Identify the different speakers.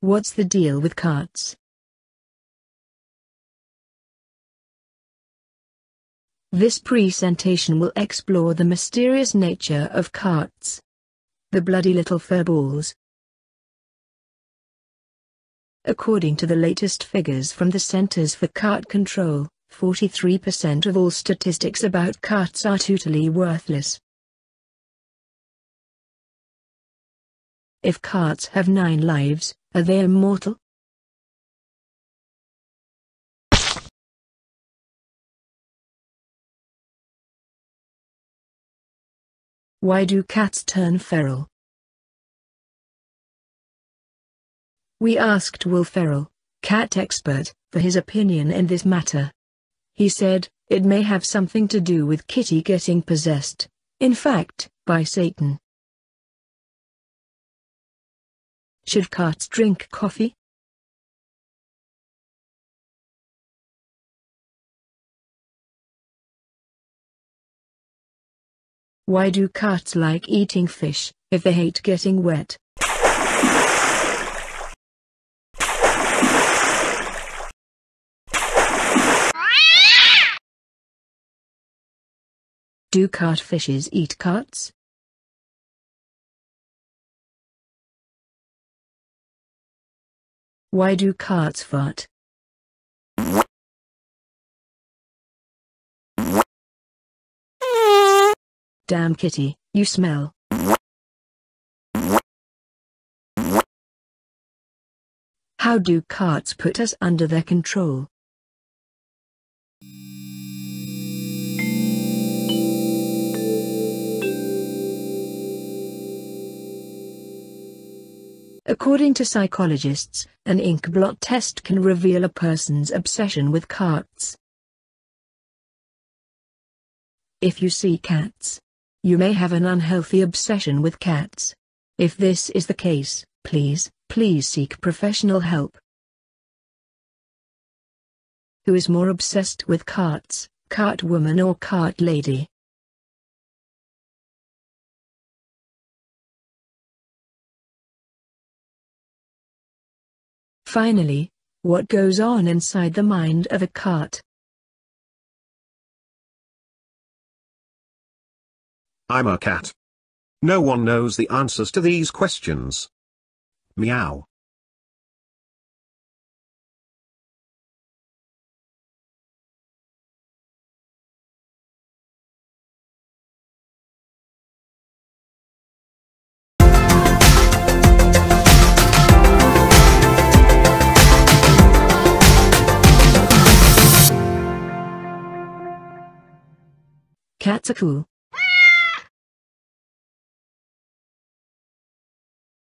Speaker 1: What's the deal with carts? This presentation will explore the mysterious nature of carts. The bloody little furballs. According to the latest figures from the Centers for Cart Control, 43% of all statistics about carts are totally worthless. If carts have 9 lives, are they immortal? Why do cats turn feral? We asked Will Ferrell, cat expert, for his opinion in this matter. He said, it may have something to do with Kitty getting possessed, in fact, by Satan. Should cats drink coffee? Why do cats like eating fish, if they hate getting wet? Do catfishes eat cats? Why do cats fart? Damn Kitty, you smell. How do cats put us under their control? According to psychologists, an ink blot test can reveal a person's obsession with cats. If you see cats, you may have an unhealthy obsession with cats. If this is the case, please seek professional help. Who is more obsessed with cats, cat woman or cat lady? Finally, what goes on inside the mind of a cat?
Speaker 2: I'm a cat. No one knows the answers to these questions. Meow.
Speaker 1: Cats are cool.